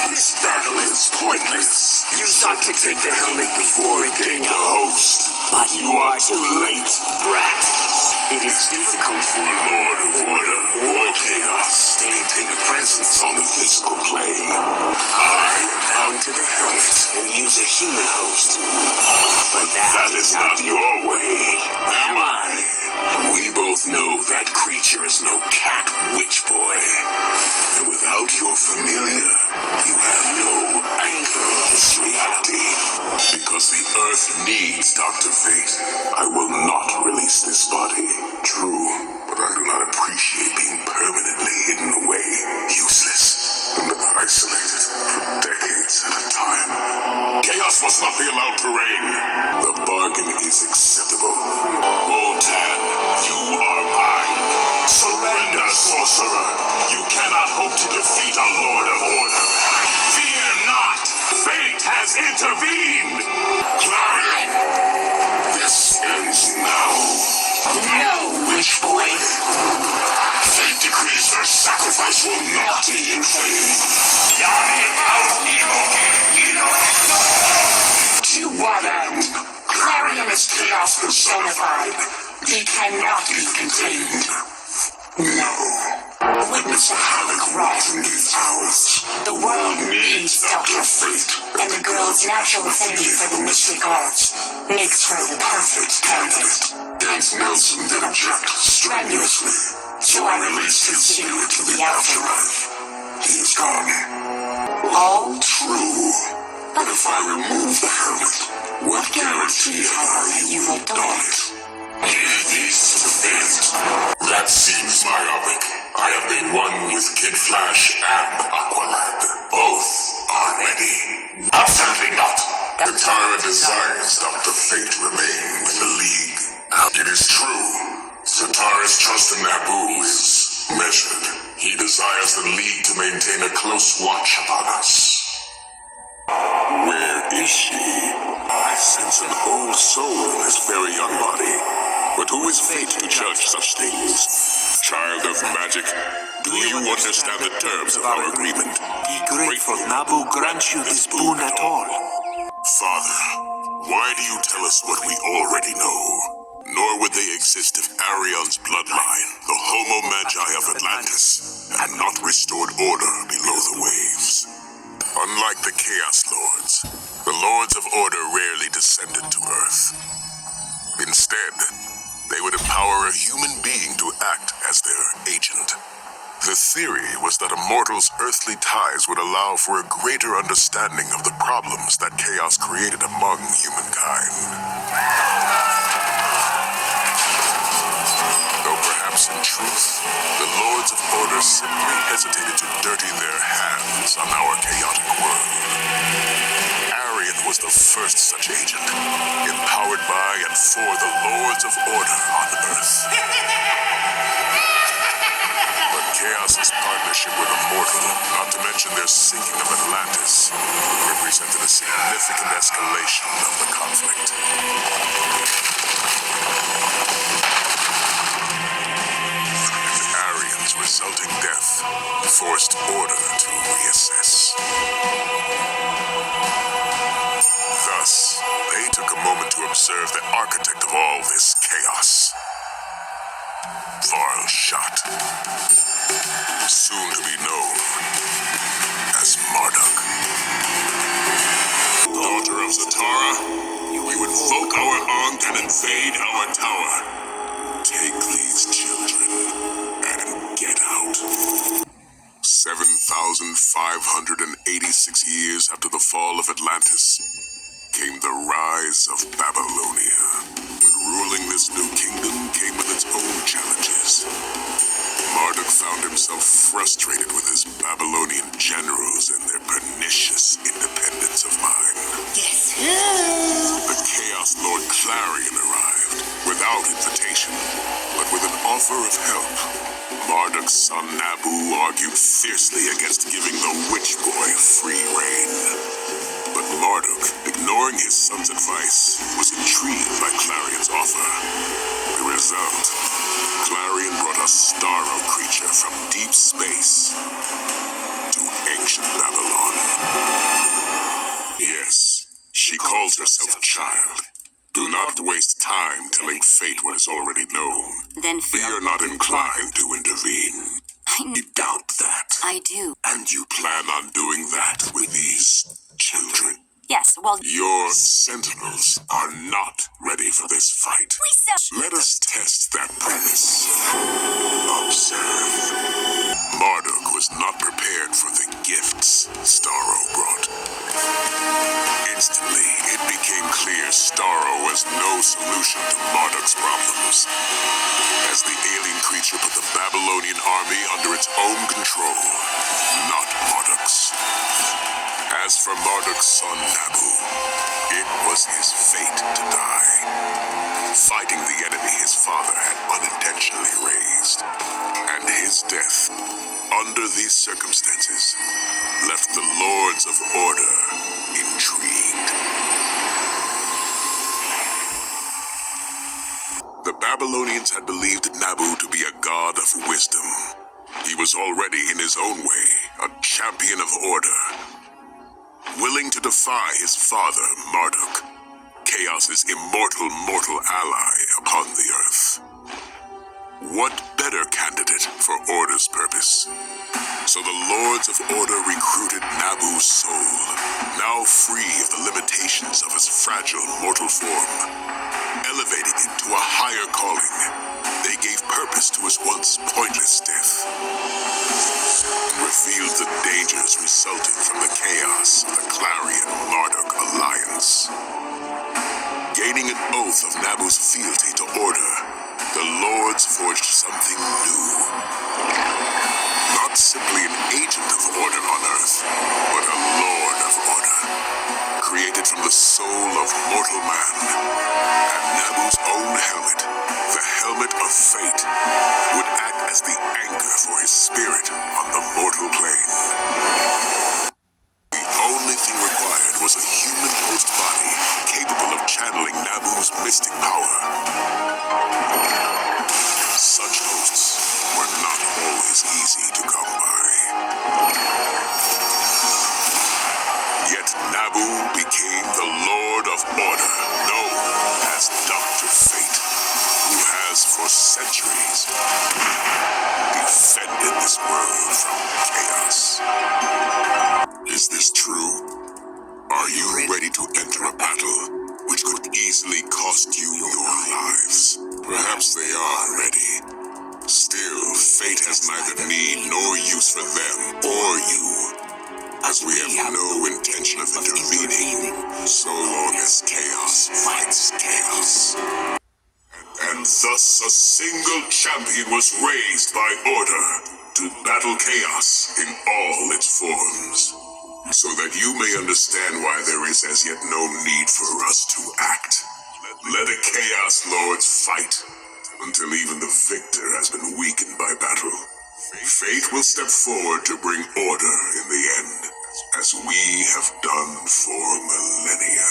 This battle is pointless. You sought to take the helmet before it gained a host, but you are too late, brat. It is difficult for a Lord of Order or Chaos to maintain a presence on the physical plane. I am bound to the helmet and use a human host. But that is not your way, am I? We both know that creature is no cat witch boy. And without your familiar, you have no anchor in this reality. Because the Earth needs Dr. Fate, I will not release this body. True, but I do not appreciate being permanently hidden away, useless, and isolated for decades at a time. Chaos must not be allowed to reign. The bargain is acceptable. Voltan, you are mine. Surrender, sorcerer. You cannot hope to defeat a Lord of Order. Fear not. Fate has intervened. Clarion, this ends now. No, witch boy. Fate decrees their sacrifice will not be in vain. To what end? Clarion is chaos personified. He cannot be contained. No. Witness the havoc wrought in these hours. The world needs Dr. Fate, and the girl's natural affinity for the mystic arts makes her the perfect candidate. Aunt Nelson did object strenuously, so I released his secret to the afterlife. He is gone. All true. But if I remove the helmet, what guarantee have I that you will don it? These to Fate. That seems myopic. I have been one with Kid Flash and Aqualad. Both are ready. Absolutely not. The Tara desires Dr. Fate to remain with the League. It is true. Zatara's trust in Nabu is measured. He desires the League to maintain a close watch upon us. Where is she? I sense an old soul in this very young body. But who is Fate to judge such things? Child of magic, do you understand the terms of our agreement? Be grateful Nabu grants you this boon at all. Father, why do you tell us what we already know? Nor would they exist if Arion's bloodline, the Homo Magi of Atlantis, had not restored order below the waves. Unlike the Chaos Lords, the Lords of Order rarely descended to Earth. Instead, they would empower a human being to act as their agent. The theory was that a mortal's earthly ties would allow for a greater understanding of the problems that chaos created among humankind. Though perhaps in truth, the Lords of Order simply hesitated to dirty their hands on our chaotic world. Arion was the first such agent, empowered by and for the Lords of Order on Earth. But Chaos's partnership with a mortal, not to mention their sinking of Atlantis, represented a significant escalation of the conflict. And Arion's resulting death forced Order to reassess. Thus, they took a moment to observe the architect of all this chaos. Varl Shot, soon to be known as Marduk. Daughter of Zatara, you invoke our Ankh and invade our tower. Take these children and get out. 7,586 years after the fall of Atlantis came the rise of Babylonia. But ruling this new kingdom came with its own challenges. Marduk found himself frustrated with his Babylonian generals and their pernicious independence of mind. Yes. The Chaos Lord Clarion arrived, without invitation, but with an offer of help. Marduk's son Nabu argued fiercely against giving the witch boy free rein. But Marduk, ignoring his son's advice, was intrigued by Clarion's offer. The result, Clarion brought a starro creature from deep space to ancient Babylon. calls herself a child. Do not waste time telling fate what is already known. Then Fear not inclined to intervene. You doubt that. I do. And you plan on doing that with these children. Yes, well, Your sentinels are not ready for this fight. we Let us test that premise. Observe. Marduk was not prepared for the gifts Starro brought. Instantly, it became clear Starro was no solution to Marduk's problems, as the alien creature put the Babylonian army under its own control, not Marduk's. As for Marduk's son Nabu, it was his fate to die, fighting the enemy his father had unintentionally raised. And his death, under these circumstances, left the Lords of Order intrigued. The Babylonians had believed Nabu to be a god of wisdom. He was already in his own way a champion of order, willing to defy his father, Marduk, Chaos's immortal mortal ally upon the earth. What better candidate for Order's purpose? So the Lords of Order recruited Nabu's soul, now free of the limitations of his fragile mortal form. Elevating it to a higher calling, they gave purpose to his once pointless death, revealed the dangers resulting from the chaos of the Clarion-Marduk alliance. Gaining an oath of Nabu's fealty to Order, the Lords forged something new. Not simply an agent of Order on Earth, but a Lord of Order, created from the soul of mortal man. And Nabu's own helmet, the helmet of fate, would act as the anchor for his spirit on the mortal plane. The only thing required was a human host body capable of channeling Nabu's mystic power. Such hosts were not always easy to come by. Yet Nabu became the Lord of Order, known as Dr. Fate, who has for centuries defended this world from chaos. Is this true? Are you ready to enter a battle which could easily cost you your lives? Perhaps they are ready. Still, fate has neither need nor use for them or you, as we have no intention of intervening so long as chaos fights chaos. And thus a single champion was raised by Order to battle chaos in all its forms, so that you may understand why there is as yet no need for us to act. Let the Chaos Lords fight until even the victor has been weakened by battle. Fate will step forward to bring order in the end, as we have done for millennia.